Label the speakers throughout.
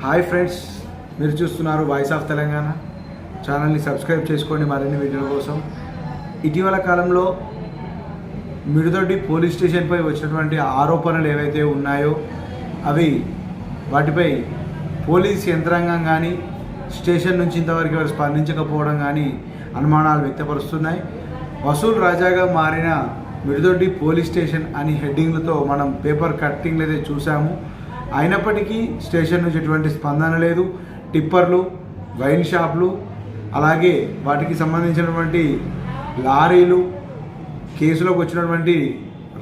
Speaker 1: Hi friends, మీరు చూస్తున్నారు voice of Telangana. ఛానల్ని సబ్స్క్రైబ్ చేసుకోండి మరిన్ని వీడియోల కోసం. ఇటీవల కాలంలో మిడిదొడ్డి పోలీస్ స్టేషన్పై వచ్చినటువంటి ఆరోపణలు ఏవైతే ఉన్నాయో వాటిపై పోలీస్ యంత్రాంగం కానీ స్టేషన్ నుంచి ఇంతవరకు వారు స్పందించకపోవడం కానీ అనుమానాలు వ్యక్తపరుస్తున్నాయి. వసూల్ రాజాగా మారిన మిడిదొడ్డి పోలీస్ స్టేషన్ అని హెడ్డింగ్లతో మనం పేపర్ కట్టింగ్లు అయితే చూసాము. అయినప్పటికీ స్టేషన్ నుంచి ఎటువంటి స్పందన లేదు. టిప్పర్లు, వైన్ షాపులు, అలాగే వాటికి సంబంధించినటువంటి లారీలు, కేసులోకి వచ్చినటువంటి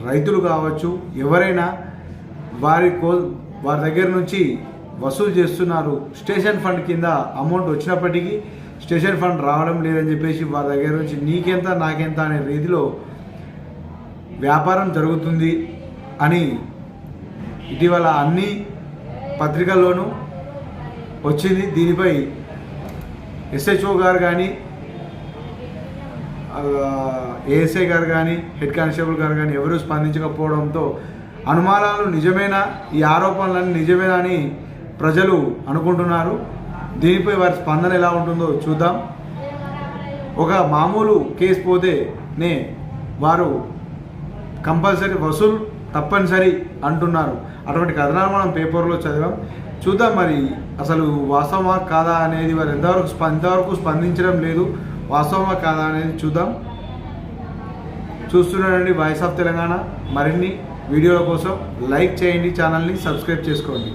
Speaker 1: రైతులు కావచ్చు, ఎవరైనా వారి దగ్గర నుంచి వసూలు చేస్తున్నారు. స్టేషన్ ఫండ్ కింద అమౌంట్ వచ్చినప్పటికీ స్టేషన్ ఫండ్ రావడం లేదని చెప్పేసి వారి దగ్గర నుంచి నీకెంత నాకెంత అనే రీతిలో వ్యాపారం జరుగుతుంది అని ఇటీవల అన్ని పత్రికల్లోనూ వచ్చింది. దీనిపై ఎస్హెచ్ఓ గారు కానీ, ఏఎస్ఐ గారు కానీ, హెడ్ కానిస్టేబుల్ గారు కానీ ఎవరూ స్పందించకపోవడంతో అనుమానాలు నిజమేనా, ఈ ఆరోపణలన్నీ నిజమేనా అని ప్రజలు అనుకుంటున్నారు. దీనిపై వారి స్పందన ఎలా ఉంటుందో చూద్దాం. ఒక మామూలు కేసు పోతేనే వారు కంపల్సరీ వసూలు తప్పనిసరి అంటున్నారు. అటువంటి కథనాలు మనం పేపర్లో చదివాం. చూద్దాం మరి అసలు వాస్తవమా కాదా అనేది వారు ఎంతవరకు స్పందించడం లేదు. వాస్తవమా కాదా అనేది చూద్దాం. చూస్తున్నారండి వాయిస్ ఆఫ్ తెలంగాణ. మరిన్ని వీడియోల కోసం లైక్ చేయండి, ఛానల్ని సబ్స్క్రైబ్ చేసుకోండి.